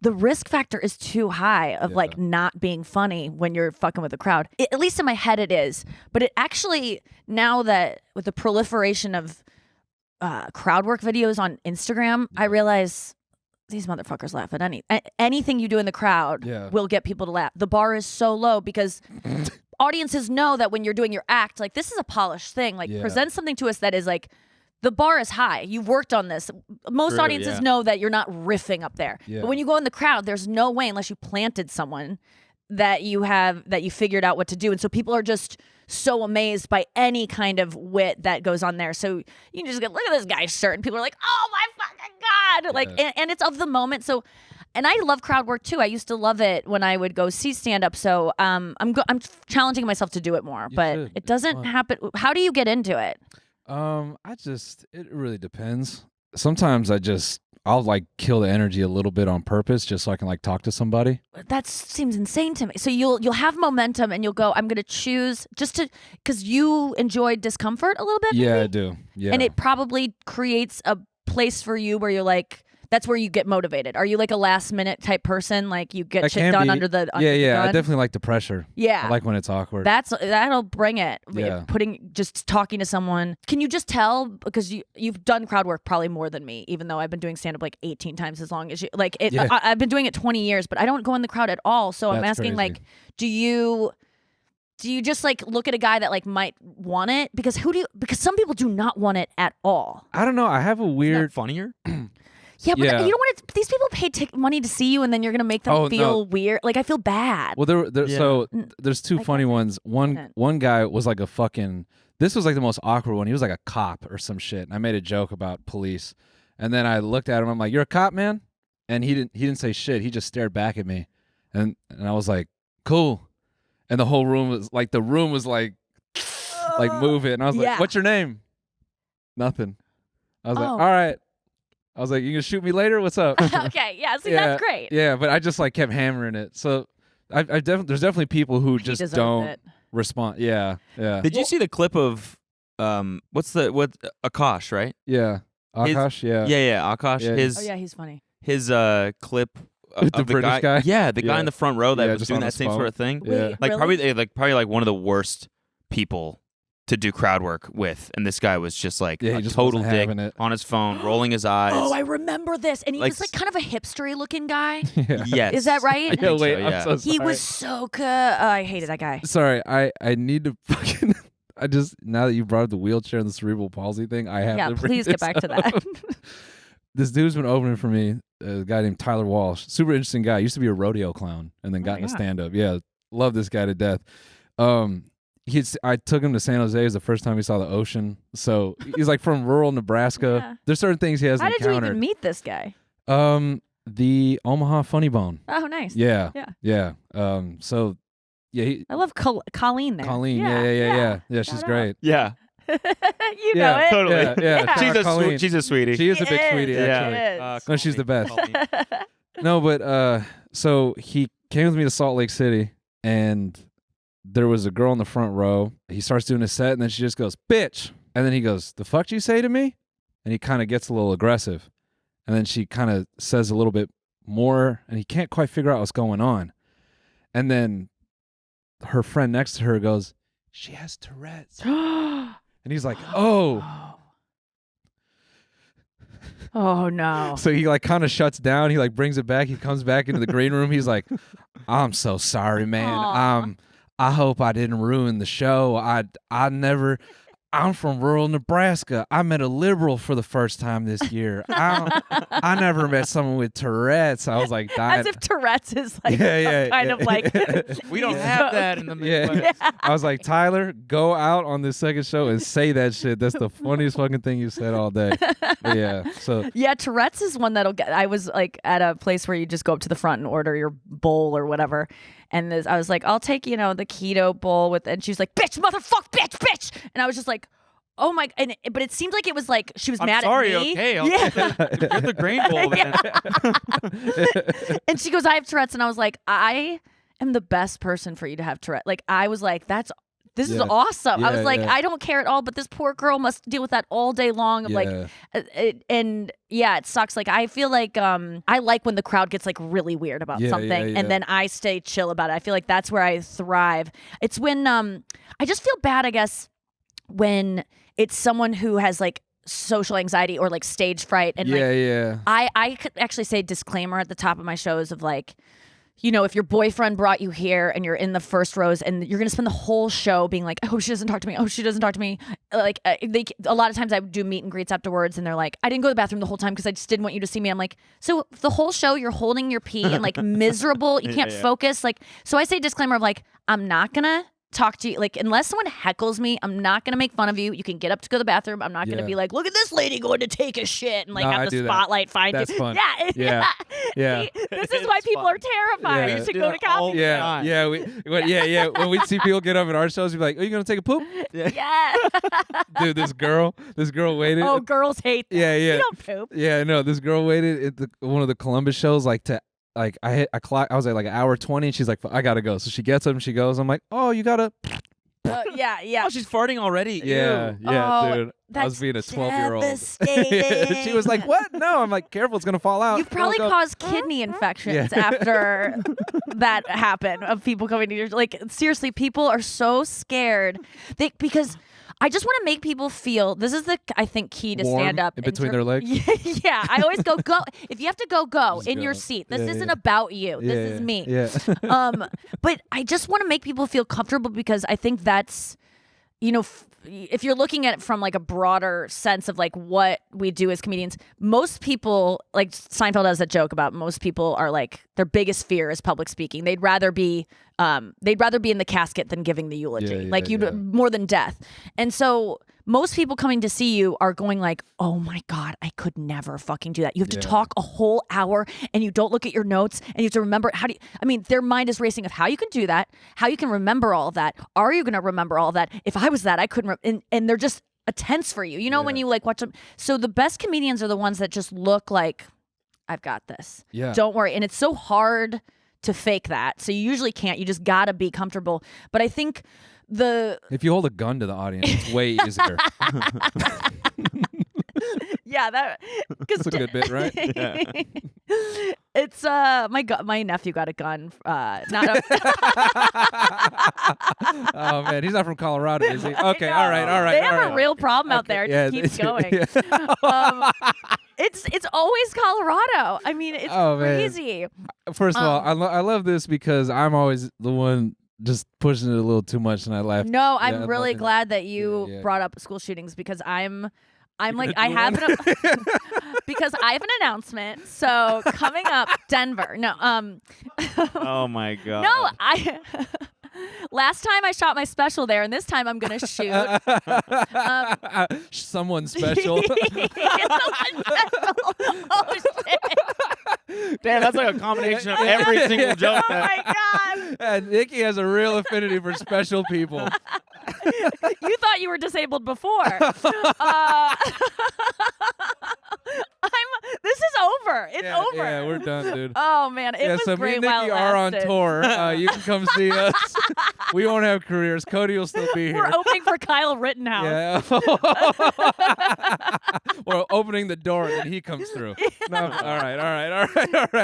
the risk factor is too high of like not being funny when you're fucking with a crowd. At least in my head it is. But it actually, now that with the proliferation of crowd work videos on Instagram, I realize these motherfuckers laugh at anything you do in the crowd will get people to laugh. The bar is so low because audiences know that when you're doing your act, like this is a polished thing. Like present something to us that is like, the bar is high. You've worked on this. Most audiences know that you're not riffing up there. Yeah. But when you go in the crowd, there's no way, unless you planted someone, that you figured out what to do. And so people are just so amazed by any kind of wit that goes on there. So you can just go, look at this guy's shirt, and people are like, oh my fucking God. Like, and it's of the moment. So, and I love crowd work too. I used to love it when I would go see stand up. So I'm challenging myself to do it more, but it doesn't happen. How do you get into it? It really depends. Sometimes I'll like kill the energy a little bit on purpose just so I can like talk to somebody. That seems insane to me. So you'll have momentum and you'll go, I'm going to choose because you enjoy discomfort a little bit. Yeah, maybe? I do. Yeah. And it probably creates a place for you where you're like, that's where you get motivated. Are you like a last minute type person? Like you get shit done under the gun? I definitely like the pressure. Yeah. I like when it's awkward. That'll bring it. Yeah. Just talking to someone. Can you just tell, because you've done crowd work probably more than me, even though I've been doing stand up like 18 times as long as you. Like I've been doing it 20 years, but I don't go in the crowd at all. So I'm asking crazy. Like, do you just like look at a guy that like might want it? Because some people do not want it at all. I don't know. I have a weird. Isn't that funnier? Yeah, but you don't want to. These people pay money to see you, and then you're gonna make them feel weird. Like I feel bad. Well, so there's two funny ones. One guy was like a fucking. This was like the most awkward one. He was like a cop or some shit. And I made a joke about police, and then I looked at him. I'm like, "You're a cop, man," and he didn't say shit. He just stared back at me, and I was like, "Cool," and the whole room was like moving, and I was like, "What's your name?" Nothing. I was like, "All right." I was like, "You gonna shoot me later? What's up?" Okay, yeah, see, that's great. Yeah, but I just like kept hammering it. So there's definitely people who just don't respond. Yeah. Did you see the clip of Akash, right? Yeah, Akash. Yeah, Akash. Yeah. He's funny. His clip of the British guy. Yeah, the guy in the front row that was doing that same sort of thing. Yeah. Wait, really? probably one of the worst people to do crowd work with, and this guy was just like a just total dick it. on his phone, rolling his eyes. Oh, I remember this, and he was like kind of a hipstery looking guy. Yes, is that right? I think so, yeah. I'm so sorry. He was so good. I hated that guy. Sorry, I need to fucking. Now that you brought up the wheelchair and the cerebral palsy thing, I have to bring please get back to that. This dude's been opening for me, a guy named Tyler Walsh. Super interesting guy. Used to be a rodeo clown and then got into stand-up. Yeah, love this guy to death. I took him to San Jose. It was the first time he saw the ocean. So he's like from rural Nebraska. Yeah. There's certain things he hasn't encountered. How did you even meet this guy? The Omaha Funny Bone. Oh, nice. Yeah. So, yeah. I love Colleen there. Colleen. Yeah. She's great. Yeah. You know it. Totally. Yeah. She's a sweetie. She is a big sweetie, actually. No, she's the best. No, but so he came with me to Salt Lake City, and there was a girl in the front row. He starts doing a set, and then she just goes, "Bitch!" And then he goes, "The fuck you say to me?" And he kind of gets a little aggressive. And then she kind of says a little bit more, and he can't quite figure out what's going on. And then her friend next to her goes, "She has Tourette's." And he's like, "Oh." Oh, no. So he like kind of shuts down. He like brings it back. He comes back into the green room. He's like, "I'm so sorry, man. I hope I didn't ruin the show. I'm from rural Nebraska. I met a liberal for the first time this year. I never met someone with Tourette's." I was like, dying. As if Tourette's is like kind of like. We don't have that in the Midwest. Yeah. I was like, "Tyler, go out on this second show and say that shit. That's the funniest fucking thing you said all day." But yeah. So. Yeah, Tourette's is one that'll get. I was like at a place where you just go up to the front and order your bowl or whatever. And I was like, "I'll take, the keto bowl with," and she's like, "Bitch, motherfuck, bitch." And I was just like, oh my, but it seemed like it was like she was mad at me. Okay, I'll get the grain bowl then. And she goes, "I have Tourette's," and I was like, "I am the best person for you to have Tourette's." Like I was like, this is awesome. I was like, yeah. I don't care at all, but this poor girl must deal with that all day long. Of like, and yeah, it sucks. Like, I feel like I like when the crowd gets like really weird about something, and then I stay chill about it. I feel like that's where I thrive. It's when I just feel bad, I guess, when it's someone who has like social anxiety or like stage fright, and I could actually say disclaimer at the top of my shows of like, you know, if your boyfriend brought you here and you're in the first rows and you're going to spend the whole show being like, oh, she doesn't talk to me. Oh, she doesn't talk to me. Like, a lot of times I do meet and greets afterwards and they're like, I didn't go to the bathroom the whole time because I just didn't want you to see me. I'm like, so the whole show you're holding your pee and like miserable. You can't focus. Like, so I say disclaimer of like, I'm not going to talk to you, like, unless someone heckles me, I'm not gonna make fun of you. You can get up to go to the bathroom. I'm not gonna be like, look at this lady going to take a shit and like have the spotlight find That's you. Fun. Yeah. See, this is why people are terrified to go to comedy. When we see people get up at our shows, we're like, are you gonna take a poop? Yeah. Dude, this girl waited. Oh, girls hate that. Yeah. You don't poop. Yeah, no, this girl waited at one of the Columbus shows like to like I was at like an hour 20 and she's like, I gotta go. So she gets up and she goes. I'm like, oh, you gotta. Yeah. Oh, she's farting already. Yeah, Ew. dude. I was being a 12-year-old. She was like, what? No, I'm like, careful, it's gonna fall out. You've probably caused kidney infections after that happened of people coming to your like. Seriously, people are so scared because. I just want to make people feel, this is the, I think, key to warm stand up. in between their legs? Yeah. I always go. If you have to go in your seat. This isn't about you. This is me. Yeah. But I just want to make people feel comfortable because I think that's, you know, if you're looking at it from like a broader sense of like what we do as comedians, most people, like Seinfeld has a joke about most people are like, their biggest fear is public speaking. They'd rather be in the casket than giving the eulogy, more than death. And so most people coming to see you are going like, oh my God, I could never fucking do that. You have to talk a whole hour and you don't look at your notes and you have to remember their mind is racing of how you can do that, how you can remember all of that. Are you going to remember all of that? If I was that, I couldn't. And they're just a tense for you. You know, when you like watch them. So the best comedians are the ones that just look like, I've got this. Yeah. Don't worry. And it's so hard to fake that. So you usually can't. You just got to be comfortable. But I think if you hold a gun to the audience, it's way easier. That's a good bit, right? Yeah. It's my nephew got a gun. Not oh man, he's not from Colorado, is he? Okay, all right. They have a real problem out there. It keeps going. Yeah. It's always Colorado. I mean, it's crazy. Man. First of all, I love this because I'm always the one just pushing it a little too much, and I laugh. No, I'm really glad that you brought up school shootings because I'm like I have because I have an announcement. So coming up, Denver. No, oh my God. No, last time I shot my special there, and this time I'm gonna shoot someone special. Oh shit! Damn, that's like a combination of every single joke. Oh my God! And Nikki has a real affinity for special people. You thought you were disabled before. This is over. It's over. Yeah, we're done, dude. Oh man, it was so great. Me and Nikki are on tour. You can come see us. We won't have careers. Cody will still be here. We're opening for Kyle Rittenhouse. Yeah. We're opening the door and then he comes through. No, all right.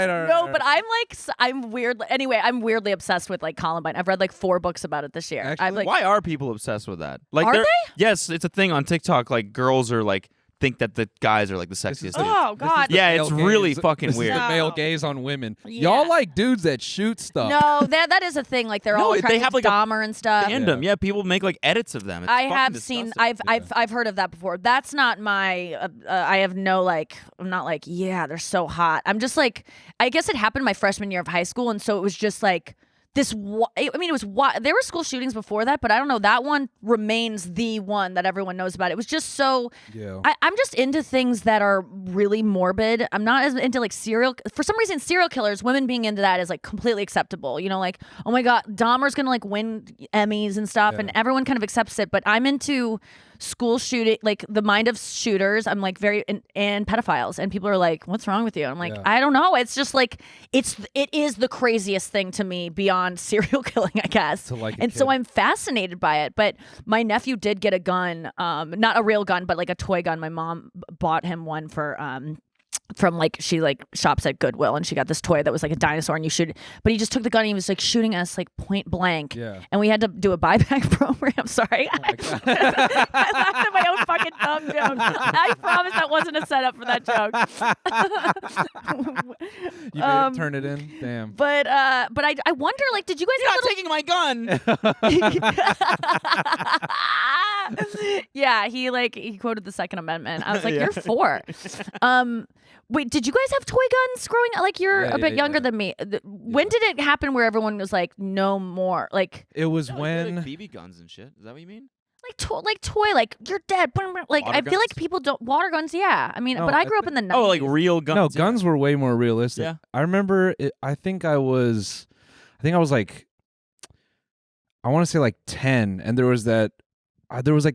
No, but I'm weirdly obsessed with like Columbine. I've read like 4 books about it this year. Actually? Why are people obsessed with that? Like, are they? Yes, it's a thing on TikTok. Like, girls are like think that the guys are like the sexiest. Oh God! Yeah, it's really fucking this weird. Is the male gaze on women. Y'all like dudes that shoot stuff. No, that is a thing. Like they're all they have like Dahmer and stuff. Fandom. Yeah, people make like edits of them. It's I have disgusting. seen. I've heard of that before. That's not my. I have no like. I'm not like they're so hot. I'm just like. I guess it happened my freshman year of high school, and so it was just like. There were school shootings before that, but I don't know. That one remains the one that everyone knows about. It was just so. Yeah. I'm just into things that are really morbid. I'm not as into like for some reason, serial killers, women being into that is like completely acceptable. You know, like, oh my God, Dahmer's gonna like win Emmys and stuff, and everyone kind of accepts it. But I'm into school shooting, like the mind of shooters. I'm like and pedophiles, and people are like, "What's wrong with you?" I'm like, I don't know. It's just like it is the craziest thing to me beyond serial killing, I guess. And so I'm fascinated by it. But my nephew did get a gun, not a real gun, but like a toy gun. My mom bought him one for from like she like shops at Goodwill, and she got this toy that was like a dinosaur, and you shoot. But he just took the gun and he was like shooting us like point blank. Yeah. And we had to do a buyback program. Sorry, I laughed at my own fucking dumb joke. I promise that wasn't a setup for that joke. You made him turn it in. Damn. But I wonder, like, did you guys? You're not taking my gun. Yeah, he quoted the Second Amendment. I was like, you're 4. Wait, did you guys have toy guns growing up? Like, you're a bit younger than me. When did it happen where everyone was like, no more? Like, it was when like BB guns and shit. Is that what you mean? Like toy, like you're dead. Like Water I feel like people don't water guns. Yeah, I mean, but I grew up in the 90s. Oh, like real guns. No, guns were way more realistic. Yeah, I remember. I think I was like, I want to say like 10, and there was like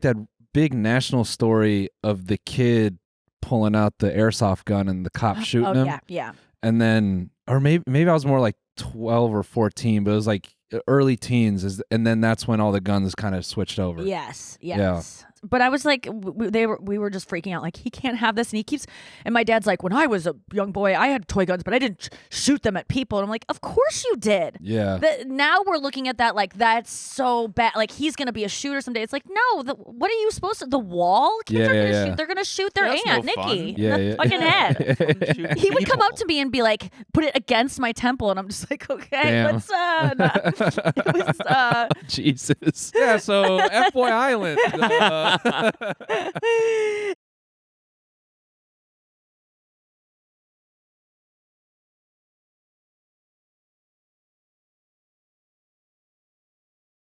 that big national story of the kid pulling out the airsoft gun and the cop shooting him. Yeah. And then, or maybe I was more like 12 or 14, but it was like early teens, and then that's when all the guns kind of switched over. Yes. Yeah. But I was like, we were just freaking out. Like, he can't have this, and my dad's like, when I was a young boy, I had toy guns, but I didn't shoot them at people. And I'm like, of course you did. Yeah. Now we're looking at that like that's so bad. Like, he's gonna be a shooter someday. It's like, no. What are you supposed to? The wall? Kids are gonna shoot. They're gonna shoot their aunt Nikki in the fucking head. He would come up to me and be like, put it against my temple, and I'm just like, okay, let's it was Jesus. Yeah. So F Boy Island.